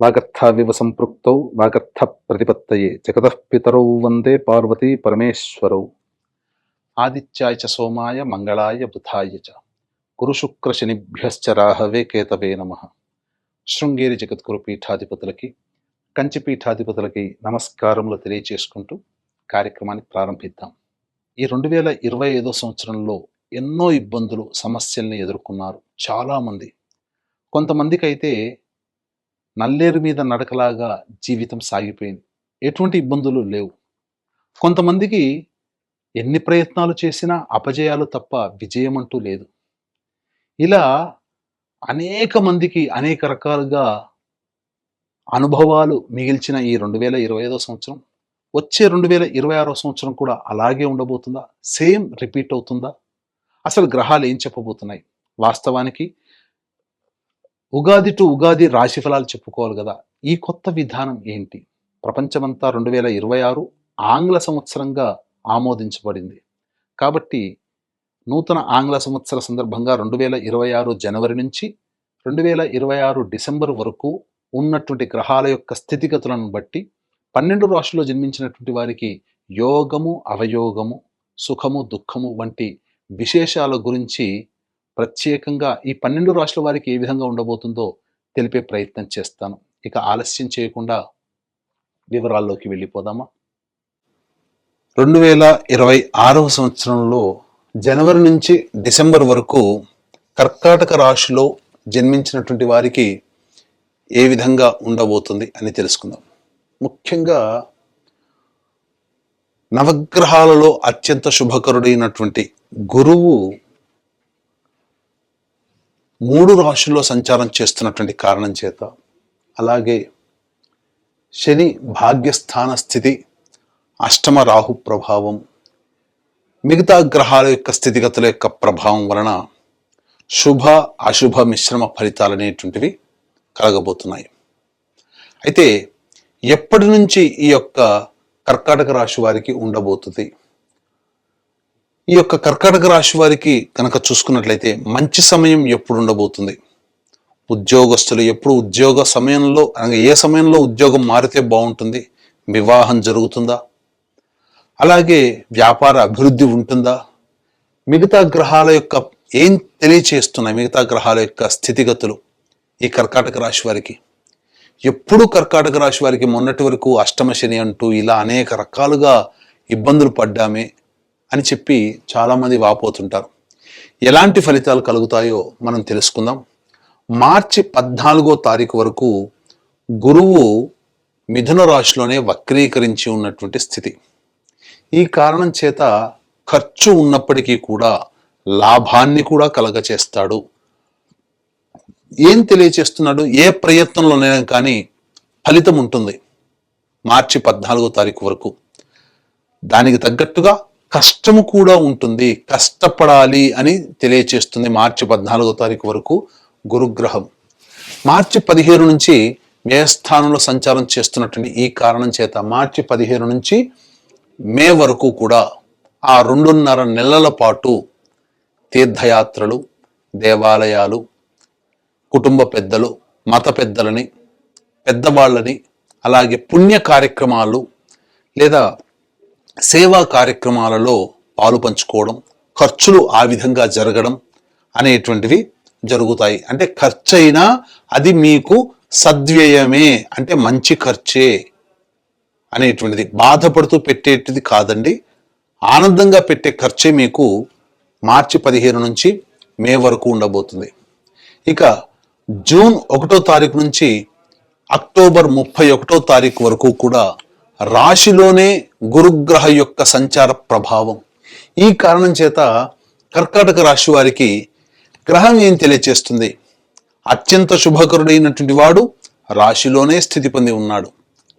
వాగర్థావివ సంపృక్తౌ వాగర్థ ప్రతిపత్తయే జగతః పితరౌ వందే పార్వతీ పరమేశ్వరౌ. ఆదిత్యాయ చ సోమాయ మంగళాయ బుధాయ చ గురు శుక్ర శనిభ్యశ్చ రాహవే కేతవే నమః. శృంగేరి జగద్గురు పీఠాధిపతులకి, కంచి పీఠాధిపతులకి నమస్కారములు తెలియచేసుకుంటూ కార్యక్రమాన్ని ప్రారంభిద్దాం. ఈ 2025 సంవత్సరంలో ఎన్నో ఇబ్బందులు, సమస్యల్ని ఎదుర్కొన్నారు చాలామంది. కొంతమందికి అయితే నల్లేరు మీద నడకలాగా జీవితం సాగిపోయింది, ఎటువంటి ఇబ్బందులు లేవు. కొంతమందికి ఎన్ని ప్రయత్నాలు చేసినా అపజయాలు తప్ప విజయం అంటూ లేదు. ఇలా అనేక మందికి అనేక రకాలుగా అనుభవాలు మిగిల్చిన ఈ 2025 సంవత్సరం, వచ్చే 2026 సంవత్సరం కూడా అలాగే ఉండబోతుందా? సేమ్ రిపీట్ అవుతుందా? అసలు గ్రహాలు ఏం చెప్పబోతున్నాయి? వాస్తవానికి ఉగాది టు ఉగాది రాశి ఫలాలు చెప్పుకోవాలి కదా. ఈ కొత్త విధానం ఏంటి? ప్రపంచమంతా 2026 ఆంగ్ల సంవత్సరంగా ఆమోదించబడింది. కాబట్టి నూతన ఆంగ్ల సంవత్సర సందర్భంగా 2026 జనవరి నుంచి 2026 డిసెంబర్ వరకు ఉన్నటువంటి గ్రహాల యొక్క స్థితిగతులను బట్టి 12 రాశుల్లో జన్మించినటువంటి వారికి యోగము, అవయోగము, సుఖము, దుఃఖము వంటి విశేషాల గురించి ప్రత్యేకంగా ఈ 12 రాశుల వారికి ఏ విధంగా ఉండబోతుందో తెలిపే ప్రయత్నం చేస్తాను. ఇక ఆలస్యం చేయకుండా వివరాల్లోకి వెళ్ళిపోదామా? 2026 సంవత్సరంలో జనవరి నుంచి డిసెంబర్ వరకు కర్కాటక రాశిలో జన్మించినటువంటి వారికి ఏ విధంగా ఉండబోతుంది అని తెలుసుకుందాం. ముఖ్యంగా నవగ్రహాలలో అత్యంత శుభకరుడైనటువంటి గురువు 3 రాశుల్లో సంచారం చేస్తున్నటువంటి కారణం చేత, అలాగే శని భాగ్యస్థాన స్థితి, అష్టమ రాహు ప్రభావం, మిగతా గ్రహాల యొక్క స్థితిగతుల యొక్క ప్రభావం వలన శుభ అశుభ మిశ్రమ ఫలితాలు అనేటువంటివి కలగబోతున్నాయి. అయితే ఎప్పటి నుంచి ఈ యొక్క కర్కాటక రాశి వారికి ఉండబోతుంది? ఈ యొక్క కర్కాటక రాశి వారికి కనుక చూసుకున్నట్లయితే మంచి సమయం ఎప్పుడు ఉండబోతుంది? ఉద్యోగస్తులు ఎప్పుడు ఉద్యోగ సమయంలో, అనగా ఏ సమయంలో ఉద్యోగం మారితే బాగుంటుంది? వివాహం జరుగుతుందా? అలాగే వ్యాపార అభివృద్ధి ఉంటుందా? మిగతా గ్రహాల యొక్క ఏం తెలియచేస్తున్నాయి? మిగతా గ్రహాల యొక్క స్థితిగతులు ఈ కర్కాటక రాశి వారికి. ఎప్పుడు కర్కాటక రాశి వారికి మొన్నటి వరకు అష్టమ శని అంటూ ఇలా అనేక రకాలుగా ఇబ్బందులు పడ్డామే అని చెప్పి చాలామంది వాపోతుంటారు. ఎలాంటి ఫలితాలు కలుగుతాయో మనం తెలుసుకుందాం. మార్చి 14వ తారీఖు వరకు గురువు మిథున రాశిలోనే వక్రీకరించి ఉన్నటువంటి స్థితి. ఈ కారణం చేత ఖర్చు ఉన్నప్పటికీ కూడా లాభాన్ని కూడా కలగచేస్తాడు. ఏం తెలియచేస్తున్నాడు? ఏ ప్రయత్నంలోనైనా కానీ ఫలితం ఉంటుంది మార్చి 14వ తారీఖు వరకు. దానికి తగ్గట్టుగా కష్టము కూడా ఉంటుంది, కష్టపడాలి అని తెలియచేస్తుంది మార్చి 14వ తారీఖు వరకు గురుగ్రహం. మార్చి 15 నుంచి వ్యయస్థానంలో సంచారం చేస్తున్నటువంటి ఈ కారణం చేత మార్చి 15 నుంచి మే వరకు కూడా ఆ 2.5 నెలల పాటు తీర్థయాత్రలు, దేవాలయాలు, కుటుంబ పెద్దలు, మత పెద్దలని, పెద్దవాళ్ళని, అలాగే పుణ్య కార్యక్రమాలు లేదా సేవా కార్యక్రమాలలో పాలు పంచుకోవడం, ఖర్చులు ఆ విధంగా జరగడం అనేటువంటివి జరుగుతాయి. అంటే ఖర్చు అయినా అది మీకు సద్వ్యయమే, అంటే మంచి ఖర్చే అనేటువంటిది. బాధపడుతూ పెట్టేటిది కాదండి, ఆనందంగా పెట్టే ఖర్చే మీకు మార్చి 15 నుంచి మే వరకు ఉండబోతుంది. ఇక జూన్ 1వ తారీఖు నుంచి అక్టోబర్ 31వ తారీఖు వరకు కూడా రాశిలోనే గురుగ్రహ యొక్క సంచార ప్రభావం. ఈ కారణం చేత కర్కాటక రాశి వారికి గ్రహం ఏం తెలియచేస్తుంది? అత్యంత శుభకరుడైనటువంటి వాడు రాశిలోనే స్థితి పొంది ఉన్నాడు.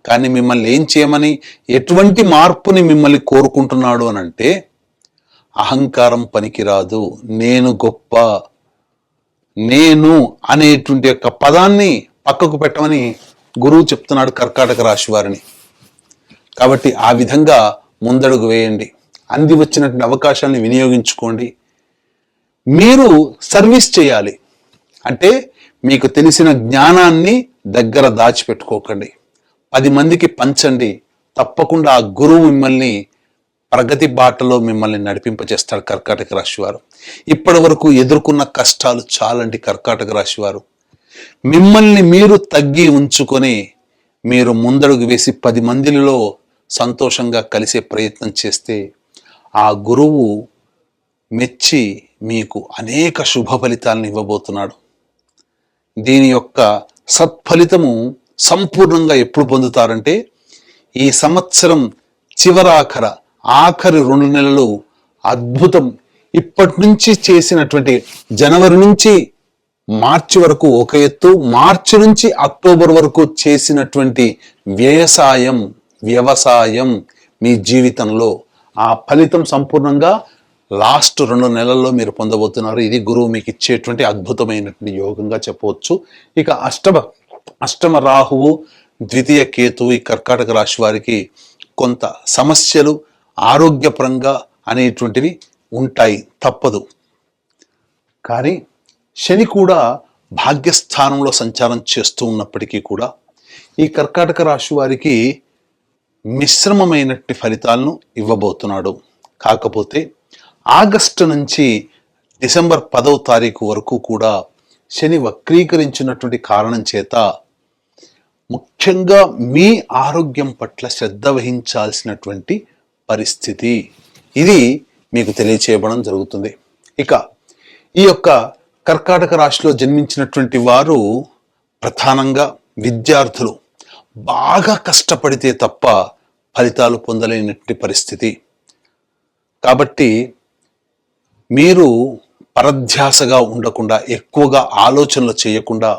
కానీ మిమ్మల్ని ఏం చేయమని, ఎటువంటి మార్పుని మిమ్మల్ని కోరుకుంటున్నాడు అని అంటే, అహంకారం పనికిరాదు, నేను గొప్ప, నేను అనేటువంటి యొక్క పదాన్ని పక్కకు పెట్టమని గురువు చెప్తున్నాడు కర్కాటక రాశి వారిని. కాబట్టి ఆ విధంగా ముందడుగు వేయండి, అంది వచ్చినటువంటి అవకాశాలను వినియోగించుకోండి. మీరు సర్వీస్ చేయాలి, అంటే మీకు తెలిసిన జ్ఞానాన్ని దగ్గర దాచిపెట్టుకోకండి, 10 మందికి పంచండి. తప్పకుండా ఆ గురువు మిమ్మల్ని ప్రగతి బాటలో మిమ్మల్ని నడిపింపజేస్తాడు. కర్కాటక రాశి వారు ఇప్పటి వరకు ఎదుర్కొన్న కష్టాలు చాలండి. కర్కాటక రాశి వారు మిమ్మల్ని మీరు తగ్గి ఉంచుకొని మీరు ముందడుగు వేసి 10 మందిలో సంతోషంగా కలిసే ప్రయత్నం చేస్తే ఆ గురువు మెచ్చి మీకు అనేక శుభ ఫలితాలను ఇవ్వబోతున్నాడు. దీని యొక్క సత్ఫలితము సంపూర్ణంగా ఎప్పుడు పొందుతారంటే ఈ సంవత్సరం ఆఖరి 2 నెలలు అద్భుతం. ఇప్పటి నుంచి చేసినటువంటి జనవరి నుంచి మార్చి వరకు ఒక ఎత్తు, మార్చి నుంచి అక్టోబర్ వరకు చేసినటువంటి వ్యవసాయం మీ జీవితంలో ఆ ఫలితం సంపూర్ణంగా లాస్ట్ 2 నెలల్లో మీరు పొందబోతున్నారు. ఇది గురువు మీకు ఇచ్చేటువంటి అద్భుతమైనటువంటి యోగంగా చెప్పవచ్చు. ఇక అష్టమ రాహువు, ద్వితీయ కేతువు ఈ కర్కాటక రాశి వారికి కొంత సమస్యలు ఆరోగ్యపరంగా అనేటువంటివి ఉంటాయి, తప్పదు. కానీ శని కూడా భాగ్యస్థానంలో సంచారం చేస్తూ ఉన్నప్పటికీ కూడా ఈ కర్కాటక రాశి వారికి మిశ్రమమైనటువంటి ఫలితాలను ఇవ్వబోతున్నాడు. కాకపోతే ఆగస్టు నుంచి డిసెంబర్ 10వ తారీఖు వరకు కూడా శని వక్రీకరించినటువంటి కారణం చేత ముఖ్యంగా మీ ఆరోగ్యం పట్ల శ్రద్ధ వహించాల్సినటువంటి పరిస్థితి ఇది మీకు తెలియచేయబడం జరుగుతుంది. ఇక ఈ యొక్క కర్కాటక రాశిలో జన్మించినటువంటి వారు ప్రధానంగా విద్యార్థులు బాగా కష్టపడితే తప్ప ఫలితాలు పొందలేనటువంటి పరిస్థితి. కాబట్టి మీరు పరధ్యాసగా ఉండకుండా, ఎక్కువగా ఆలోచనలు చేయకుండా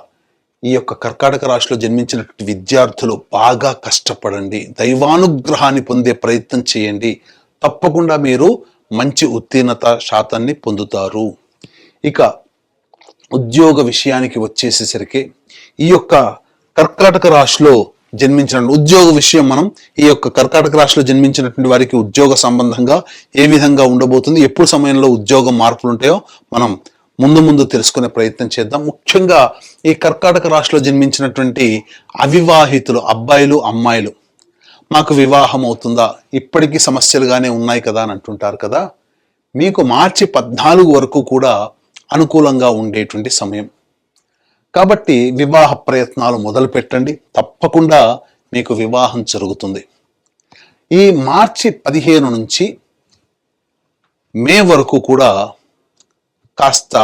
ఈ యొక్క కర్కాటక రాశిలో జన్మించినటువంటి విద్యార్థులు బాగా కష్టపడండి, దైవానుగ్రహాన్ని పొందే ప్రయత్నం చేయండి. తప్పకుండా మీరు మంచి ఉత్తీర్ణత శాతాన్ని పొందుతారు. ఇక ఉద్యోగ విషయానికి వచ్చేసేసరికి ఈ యొక్క కర్కాటక రాశిలో జన్మించిన ఉద్యోగ విషయం మనం ఈ యొక్క కర్కాటక రాశిలో జన్మించినటువంటి వారికి ఉద్యోగ సంబంధంగా ఏ విధంగా ఉండబోతుంది, ఎప్పుడు సమయంలో ఉద్యోగ మార్పులు ఉంటాయో మనం ముందు తెలుసుకునే ప్రయత్నం చేద్దాం. ముఖ్యంగా ఈ కర్కాటక రాశిలో జన్మించినటువంటి అవివాహితులు అబ్బాయిలు అమ్మాయిలు, మాకు వివాహం అవుతుందా, ఇప్పటికీ సమస్యలుగానే ఉన్నాయి కదా అని అంటుంటారు కదా, మీకు మార్చి 14 వరకు కూడా అనుకూలంగా ఉండేటువంటి సమయం. కాబట్టి వివాహ ప్రయత్నాలు మొదలు పెట్టండి, తప్పకుండా మీకు వివాహం జరుగుతుంది. ఈ మార్చి 15 నుంచి మే వరకు కూడా కాస్త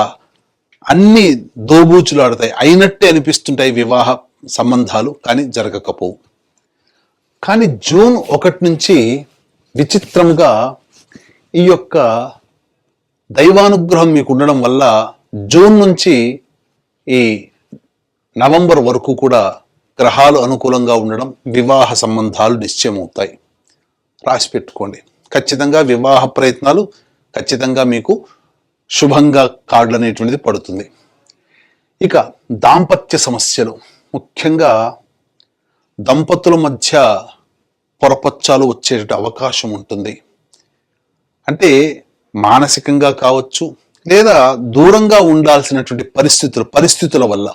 అన్ని దోబూచులాడతాయి, అయినట్టే అనిపిస్తుంటాయి వివాహ సంబంధాలు, కానీ జరగకపోవు. కానీ జూన్ 1 నుంచి విచిత్రంగా ఈ యొక్క దైవానుగ్రహం మీకు ఉండడం వల్ల జూన్ నుంచి ఈ నవంబర్ వరకు కూడా గ్రహాలు అనుకూలంగా ఉండడం, వివాహ సంబంధాలు నిశ్చయమవుతాయి. రాసి పెట్టుకోండి. ఖచ్చితంగా వివాహ ప్రయత్నాలు ఖచ్చితంగా మీకు శుభంగా కార్డులు అనేటువంటిది పడుతుంది. ఇక దాంపత్య సమస్యలు, ముఖ్యంగా దంపతుల మధ్య పొరపచ్చాలు వచ్చే అవకాశం ఉంటుంది. అంటే మానసికంగా కావచ్చు, లేదా దూరంగా ఉండాల్సినటువంటి పరిస్థితుల వల్ల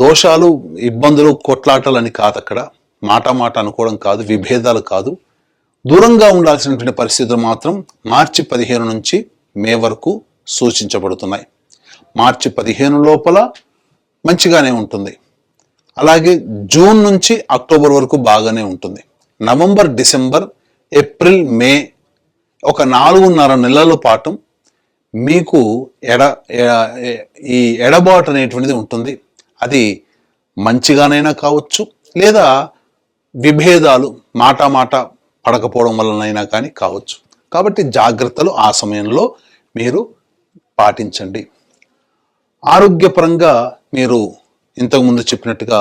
దోషాలు, ఇబ్బందులు, కొట్లాటలని కాదు, అక్కడ మాట అనుకోవడం కాదు, విభేదాలు కాదు, దూరంగా ఉండాల్సినటువంటి పరిస్థితులు మాత్రం మార్చి 15 నుంచి మే వరకు సూచించబడుతున్నాయి. మార్చి 15 లోపల మంచిగానే ఉంటుంది, అలాగే జూన్ నుంచి అక్టోబర్ వరకు బాగానే ఉంటుంది. నవంబర్, డిసెంబర్, ఏప్రిల్, మే ఒక 4.5 నెలల పాటు మీకు ఈ ఎడబాటు అనేటువంటిది ఉంటుంది. అది మంచిగానైనా కావచ్చు, లేదా విభేదాలు మాట పడకపోవడం వలనైనా కానీ కావచ్చు. కాబట్టి జాగ్రత్తలు ఆ సమయంలో మీరు పాటించండి. ఆరోగ్యపరంగా మీరు ఇంతకుముందు చెప్పినట్టుగా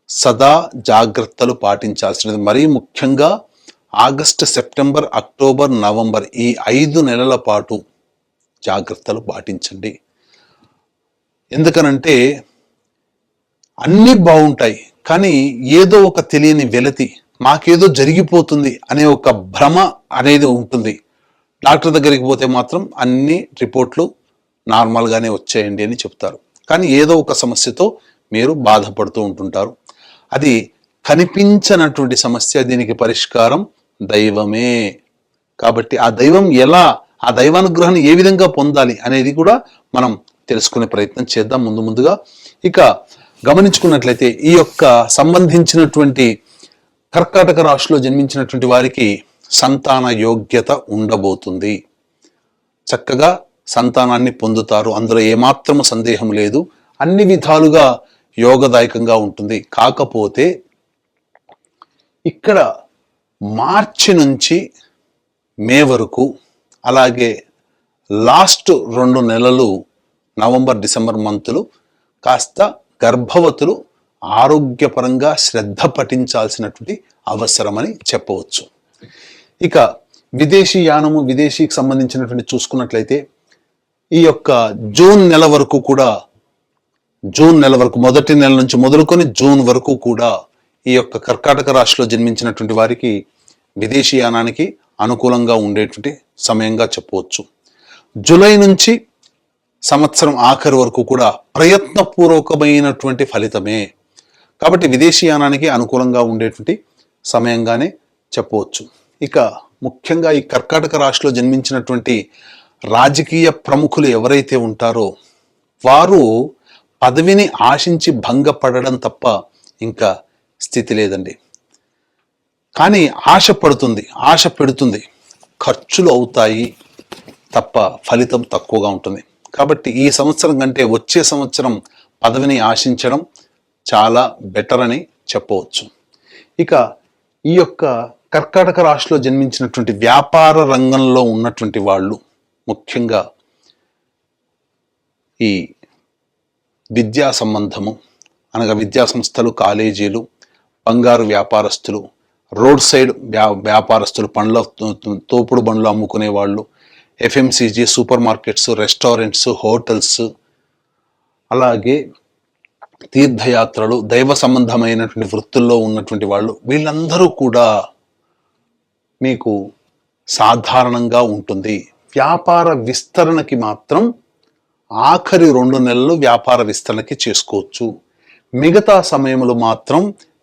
సదా జాగ్రత్తలు పాటించాల్సినది. మరీ ముఖ్యంగా ఆగస్టు, సెప్టెంబర్, అక్టోబర్, నవంబర్ ఈ 5 నెలల పాటు జాగ్రత్తలు పాటించండి. ఎందుకనంటే అన్నీ బాగుంటాయి, కానీ ఏదో ఒక తెలియని వెలతి, మాకేదో జరిగిపోతుంది అనే ఒక భ్రమ అనేది ఉంటుంది. డాక్టర్ దగ్గరికి పోతే మాత్రం అన్ని రిపోర్ట్లు నార్మల్గానే వచ్చేయండి అని చెప్తారు. కానీ ఏదో ఒక సమస్యతో మీరు బాధపడుతూ ఉంటుంటారు. అది కనిపించనటువంటి సమస్య, దీనికి పరిష్కారం దైవమే. కాబట్టి ఆ దైవం ఎలా, ఆ దైవానుగ్రహాన్ని ఏ విధంగా పొందాలి అనేది కూడా మనం తెలుసుకునే ప్రయత్నం చేద్దాం ముందుగా. ఇక గమనించుకున్నట్లయితే ఈ యొక్క సంబంధించినటువంటి కర్కాటక రాశిలో జన్మించినటువంటి వారికి సంతాన యోగ్యత ఉండబోతుంది. చక్కగా సంతానాన్ని పొందుతారు, అందులో ఏమాత్రము సందేహం లేదు. అన్ని విధాలుగా యోగదాయకంగా ఉంటుంది. కాకపోతే ఇక్కడ మార్చి నుంచి మే వరకు, అలాగే లాస్ట్ 2 నెలలు నవంబర్ డిసెంబర్ మంతులు కాస్త గర్భవతులు ఆరోగ్యపరంగా శ్రద్ధ పఠించాల్సినటువంటి అవసరమని చెప్పవచ్చు. ఇక విదేశీ యానము, విదేశీకి సంబంధించినటువంటి చూసుకున్నట్లయితే ఈ యొక్క జూన్ నెల వరకు కూడా, జూన్ నెల వరకు, మొదటి నెల నుంచి మొదలుకొని జూన్ వరకు కూడా ఈ యొక్క కర్కాటక రాశిలో జన్మించినటువంటి వారికి విదేశీ యానానికి అనుకూలంగా ఉండేటువంటి సమయంగా చెప్పవచ్చు. జూలై నుంచి సంవత్సరం ఆఖరి వరకు కూడా ప్రయత్నపూర్వకమైనటువంటి ఫలితమే. కాబట్టి విదేశీ యానానికి అనుకూలంగా ఉండేటువంటి సమయంగానే చెప్పవచ్చు. ఇక ముఖ్యంగా ఈ కర్కాటక రాశిలో జన్మించినటువంటి రాజకీయ ప్రముఖులు ఎవరైతే ఉంటారో వారు పదవిని ఆశించి భంగపడడం తప్ప ఇంకా స్థితి లేదండి. కానీ ఆశ పెడుతుంది, ఖర్చులు అవుతాయి తప్ప ఫలితం తక్కువగా ఉంటుంది. కాబట్టి ఈ సంవత్సరం కంటే వచ్చే సంవత్సరం పదవిని ఆశించడం చాలా బెటర్ అని చెప్పవచ్చు. ఇక ఈ యొక్క కర్కాటక రాశిలో జన్మించినటువంటి వ్యాపార రంగంలో ఉన్నటువంటి వాళ్ళు, ముఖ్యంగా ఈ విద్యా సంబంధము అనగా విద్యా సంస్థలు, కాలేజీలు, బంగారు వ్యాపారస్తులు, రోడ్ సైడ్ వ్యాపారస్తులు, తోపుడు బండ్లు అమ్ముకునే వాళ్ళు, FMCG, super markets, restaurants, hotels, అలాగే తీర్థయాత్రలు, దైవ సంబంధమైనటువంటి వృత్తుల్లో ఉన్నటువంటి వాళ్ళు, వీళ్ళందరూ కూడా మీకు సాధారణంగా ఉంటుంది. వ్యాపార విస్తరణకి మాత్రం ఆఖరి 2 నెలలు వ్యాపార విస్తరణకి చేసుకోవచ్చు. మిగతా సమయంలో మాత్రం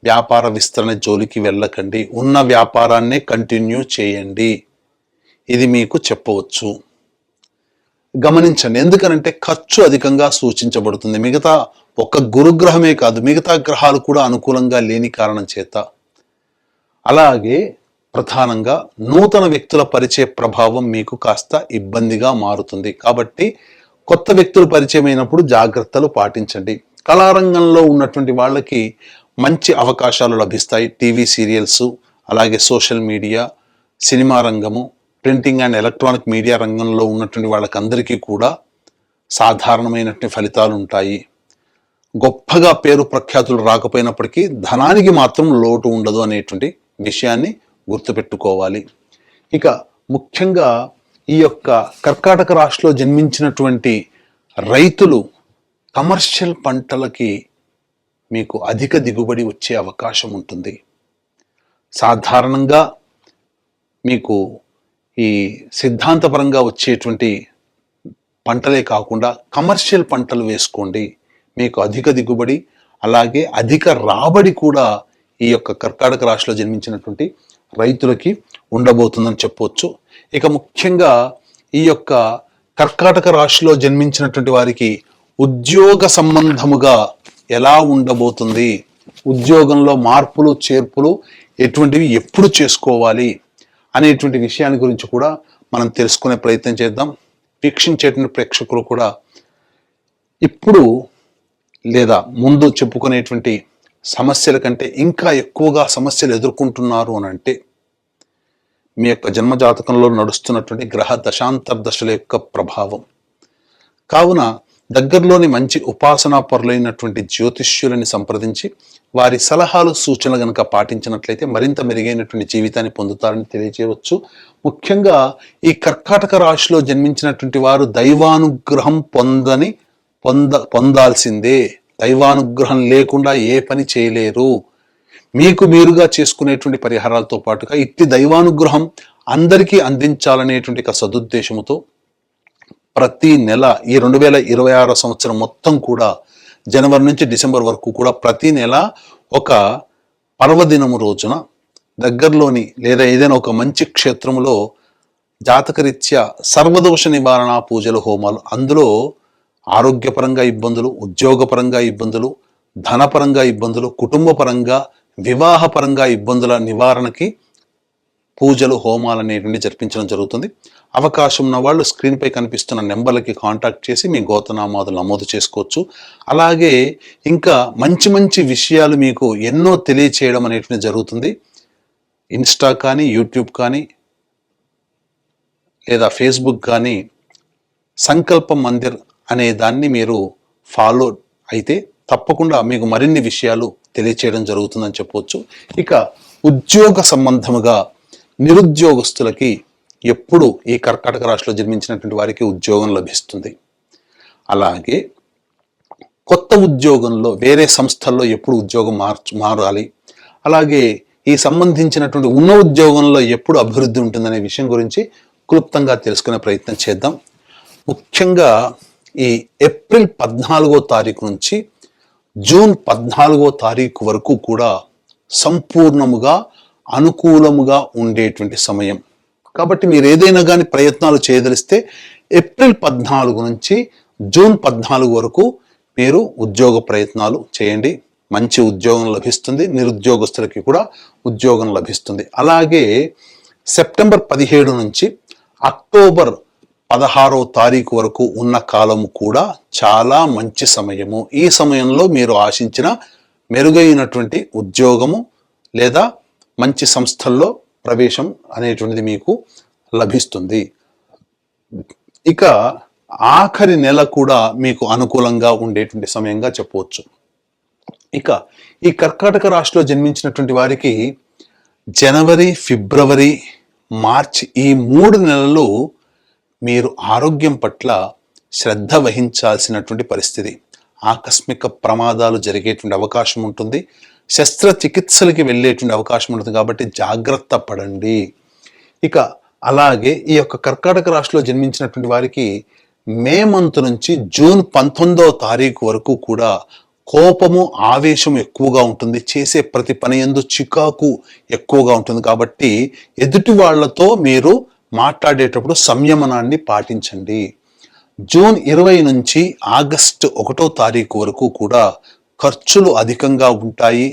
వ్యాపార విస్తరణ జోలికి వెళ్ళకండి, ఉన్న వ్యాపారాన్నే కంటిన్యూ చేయండి. ఇది మీకు చెప్పవచ్చు. గమనించండి, ఎందుకనంటే ఖర్చు అధికంగా సూచించబడుతుంది. మిగతా ఒక గురుగ్రహమే కాదు, మిగతా గ్రహాలు కూడా అనుకూలంగా లేని కారణం చేత. అలాగే ప్రధానంగా నూతన వ్యక్తుల పరిచయ ప్రభావం మీకు కాస్త ఇబ్బందిగా మారుతుంది. కాబట్టి కొత్త వ్యక్తులు పరిచయం అయినప్పుడు జాగ్రత్తలు పాటించండి. కళారంగంలో ఉన్నటువంటి వాళ్ళకి మంచి అవకాశాలు లభిస్తాయి. టీవీ సీరియల్స్, అలాగే సోషల్ మీడియా, సినిమా రంగము, ప్రింటింగ్ అండ్ ఎలక్ట్రానిక్ మీడియా రంగంలో ఉన్నటువంటి వాళ్ళకందరికీ కూడా సాధారణమైనటువంటి ఫలితాలు ఉంటాయి. గొప్పగా పేరు ప్రఖ్యాతులు రాకపోయినప్పటికీ ధనానికి మాత్రం లోటు ఉండదు అనేటువంటి విషయాన్ని గుర్తుపెట్టుకోవాలి. ఇక ముఖ్యంగా ఈ యొక్క కర్కాటక రాశిలో జన్మించినటువంటి రైతులు కమర్షియల్ పంటలకి మీకు అధిక దిగుబడి వచ్చే అవకాశం ఉంటుంది. సాధారణంగా మీకు ఈ సిద్ధాంతపరంగా వచ్చేటువంటి పంటలే కాకుండా కమర్షియల్ పంటలు వేసుకోండి, మీకు అధిక దిగుబడి అలాగే అధిక రాబడి కూడా ఈ యొక్క కర్కాటక రాశిలో జన్మించినటువంటి రైతులకి ఉండబోతుందని చెప్పవచ్చు. ఇక ముఖ్యంగా ఈ యొక్క కర్కాటక రాశిలో జన్మించినటువంటి వారికి ఉద్యోగ సంబంధముగా ఎలా ఉండబోతుంది, ఉద్యోగంలో మార్పులు చేర్పులు ఎటువంటివి ఎప్పుడు చేసుకోవాలి అనేటువంటి విషయాన్ని గురించి కూడా మనం తెలుసుకునే ప్రయత్నం చేద్దాం. వీక్షించేటువంటి ప్రేక్షకులు కూడా ఇప్పుడు లేదా ముందు చెప్పుకునేటువంటి సమస్యల కంటే ఇంకా ఎక్కువగా సమస్యలు ఎదుర్కొంటున్నారు అని అంటే మీ యొక్క జన్మజాతకంలో నడుస్తున్నటువంటి గ్రహ దశాంతర దశల యొక్క ప్రభావం. కావున దగ్గరలోని మంచి ఉపాసనా పరులైనటువంటి జ్యోతిష్యులని సంప్రదించి వారి సలహాలు సూచనలు గనక పాటించినట్లయితే మరింత మెరుగైనటువంటి జీవితాన్ని పొందుతారని తెలియజేయవచ్చు. ముఖ్యంగా ఈ కర్కాటక రాశిలో జన్మించినటువంటి వారు దైవానుగ్రహం పొందాల్సిందే. దైవానుగ్రహం లేకుండా ఏ పని చేయలేరు. మీకు మీరుగా చేసుకునేటువంటి పరిహారాలతో పాటుగా ఇట్టి దైవానుగ్రహం అందరికీ అందించాలనేటువంటి ఒక సదుద్దేశముతో ప్రతి నెల ఈ 2026 సంవత్సరం మొత్తం కూడా జనవరి నుంచి డిసెంబర్ వరకు కూడా ప్రతి నెల ఒక పర్వదినము రోజున దగ్గరలోని లేదా ఏదైనా ఒక మంచి క్షేత్రములో జాతకరీత్యా సర్వదోష నివారణ పూజలు, హోమాలు, అందులో ఆరోగ్యపరంగా ఇబ్బందులు, ఉద్యోగపరంగా ఇబ్బందులు, ధనపరంగా ఇబ్బందులు, కుటుంబపరంగా, వివాహపరంగా ఇబ్బందుల నివారణకి పూజలు, హోమాలు అనేటువంటి జరిపించడం జరుగుతుంది. అవకాశం ఉన్న వాళ్ళు స్క్రీన్పై కనిపిస్తున్న నెంబర్లకి కాంటాక్ట్ చేసి మీ గోత్రనామాదులు నమోదు చేసుకోవచ్చు. అలాగే ఇంకా మంచి మంచి విషయాలు మీకు ఎన్నో తెలియచేయడం అనేటువంటి జరుగుతుంది. ఇన్స్టా కానీ, యూట్యూబ్ కానీ, లేదా ఫేస్బుక్ కానీ సంకల్ప మందిర్ అనే దాన్ని మీరు ఫాలో అయితే తప్పకుండా మీకు మరిన్ని విషయాలు తెలియచేయడం జరుగుతుందని చెప్పవచ్చు. ఇక ఉద్యోగ సంబంధముగా నిరుద్యోగస్తులకి ఎప్పుడు ఈ కర్కాటక రాశిలో జన్మించినటువంటి వారికి ఉద్యోగం లభిస్తుంది. అలాగే కొత్త ఉద్యోగంలో వేరే సంస్థల్లో ఎప్పుడు ఉద్యోగం మారాలి, అలాగే ఈ సంబంధించినటువంటి ఉన్న ఉద్యోగంలో ఎప్పుడు అభివృద్ధి ఉంటుందనే విషయం గురించి క్లుప్తంగా తెలుసుకునే ప్రయత్నం చేద్దాం. ముఖ్యంగా ఈ ఏప్రిల్ 14వ తారీఖు నుంచి జూన్ 14వ తారీఖు వరకు కూడా సంపూర్ణముగా అనుకూలముగా ఉండేటువంటి సమయం. కాబట్టి మీరు ఏదైనా కానీ ప్రయత్నాలు చేయదలిస్తే ఏప్రిల్ 14 నుంచి జూన్ 14 వరకు మీరు ఉద్యోగ ప్రయత్నాలు చేయండి. మంచి ఉద్యోగం లభిస్తుంది. నిరుద్యోగస్తులకి కూడా ఉద్యోగం లభిస్తుంది. అలాగే సెప్టెంబర్ 17 నుంచి అక్టోబర్ 16వ తారీఖు వరకు ఉన్న కాలము కూడా చాలా మంచి సమయము. ఈ సమయంలో మీరు ఆశించిన మెరుగైనటువంటి ఉద్యోగము లేదా మంచి సంస్థల్లో ప్రవేశం అనేటువంటిది మీకు లభిస్తుంది. ఇక ఆఖరి నెల కూడా మీకు అనుకూలంగా ఉండేటువంటి సమయంగా చెప్పవచ్చు. ఇక ఈ కర్కాటక రాశిలో జన్మించినటువంటి వారికి జనవరి, ఫిబ్రవరి, మార్చి ఈ 3 నెలలు మీరు ఆరోగ్యం పట్ల శ్రద్ధ వహించాల్సినటువంటి పరిస్థితి. ఆకస్మిక ప్రమాదాలు జరిగేటువంటి అవకాశం ఉంటుంది. శస్త్రచికిత్సలకి వెళ్ళేటువంటి అవకాశం ఉంటుంది. కాబట్టి జాగ్రత్త పడండి. ఇక అలాగే ఈ యొక్క కర్కాటక రాశిలో జన్మించినటువంటి వారికి మే మంత్ నుంచి జూన్ 19వ తారీఖు వరకు కూడా కోపము, ఆవేశం ఎక్కువగా ఉంటుంది. చేసే ప్రతి పని యందు చికాకు ఎక్కువగా ఉంటుంది. కాబట్టి ఎదుటి వాళ్లతో మీరు మాట్లాడేటప్పుడు సంయమనాన్ని పాటించండి. జూన్ 20 నుంచి ఆగస్టు 1వ తారీఖు వరకు కూడా ఖర్చులు అధికంగా ఉంటాయి.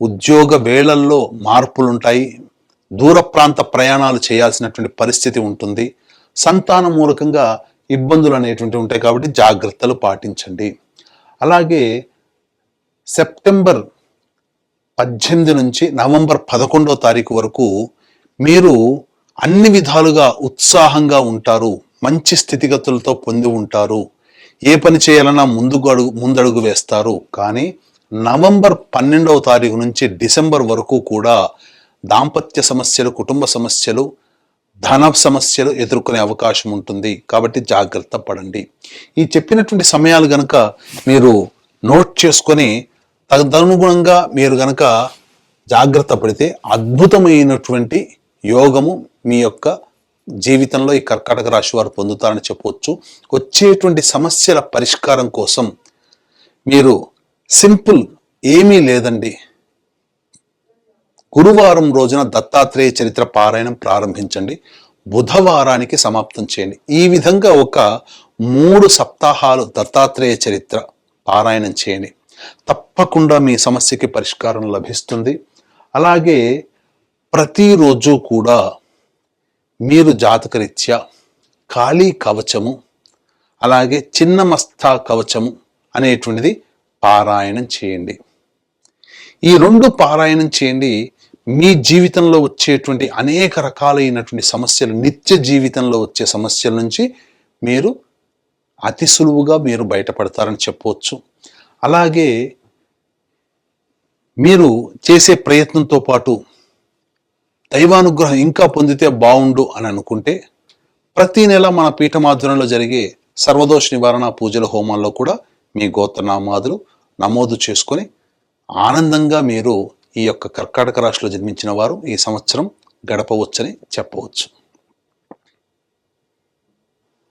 ఉద్యోగ వేళల్లో మార్పులు ఉంటాయి. దూర ప్రాంత ప్రయాణాలు చేయాల్సినటువంటి పరిస్థితి ఉంటుంది. సంతాన మూలకంగా ఇబ్బందులు అనేటువంటి ఉంటాయి. కాబట్టి జాగ్రత్తలు పాటించండి. అలాగే సెప్టెంబర్ 18 నుంచి నవంబర్ 11వ తారీఖు వరకు మీరు అన్ని విధాలుగా ఉత్సాహంగా ఉంటారు. మంచి స్థితిగతులతో పొంది ఉంటారు. ఏ పని చేయాలన్నా ముందడుగు వేస్తారు. కానీ నవంబర్ 12వ తారీఖు నుంచి డిసెంబర్ వరకు కూడా దాంపత్య సమస్యలు, కుటుంబ సమస్యలు, ధన సమస్యలు ఎదుర్కొనే అవకాశం ఉంటుంది. కాబట్టి జాగ్రత్త పడండి. ఈ చెప్పినటువంటి సమయాలు గనక మీరు నోట్ చేసుకొని తదనుగుణంగా మీరు గనక జాగ్రత్త పడితే అద్భుతమైనటువంటి యోగము మీ యొక్క జీవితంలో ఈ కర్కాటక రాశి వారు పొందుతారని చెప్పవచ్చు. వచ్చేటువంటి సమస్యల పరిష్కారం కోసం మీరు సింపుల్ ఏమీ లేదండి, గురువారం రోజున దత్తాత్రేయ చరిత్ర పారాయణం ప్రారంభించండి. బుధవారానికి సమాప్తం చేయండి. ఈ విధంగా ఒక 3 సప్తాహాలు దత్తాత్రేయ చరిత్ర పారాయణం చేయండి. తప్పకుండా మీ సమస్యకి పరిష్కారం లభిస్తుంది. అలాగే ప్రతిరోజు కూడా మీరు జాతకరీత్యా కాళీ కవచము, అలాగే చిన్న మస్తా కవచము అనేటువంటిది పారాయణం చేయండి. ఈ 2 పారాయణం చేయండి. మీ జీవితంలో వచ్చేటువంటి అనేక రకాలైనటువంటి సమస్యలు, నిత్య జీవితంలో వచ్చే సమస్యల నుంచి మీరు అతి సులువుగా మీరు బయటపడతారని చెప్పవచ్చు. అలాగే మీరు చేసే ప్రయత్నంతో పాటు దైవానుగ్రహం ఇంకా పొందితే బాగుండు అని అనుకుంటే ప్రతి నెల మన పీఠమాధ్వర్యంలో జరిగే సర్వదోష నివారణ పూజల హోమాల్లో కూడా మీ గోత్రనామాదులు నమోదు చేసుకొని ఆనందంగా మీరు ఈ యొక్క కర్కాటక రాశిలో జన్మించిన వారు ఈ సంవత్సరం గడపవచ్చని చెప్పవచ్చు.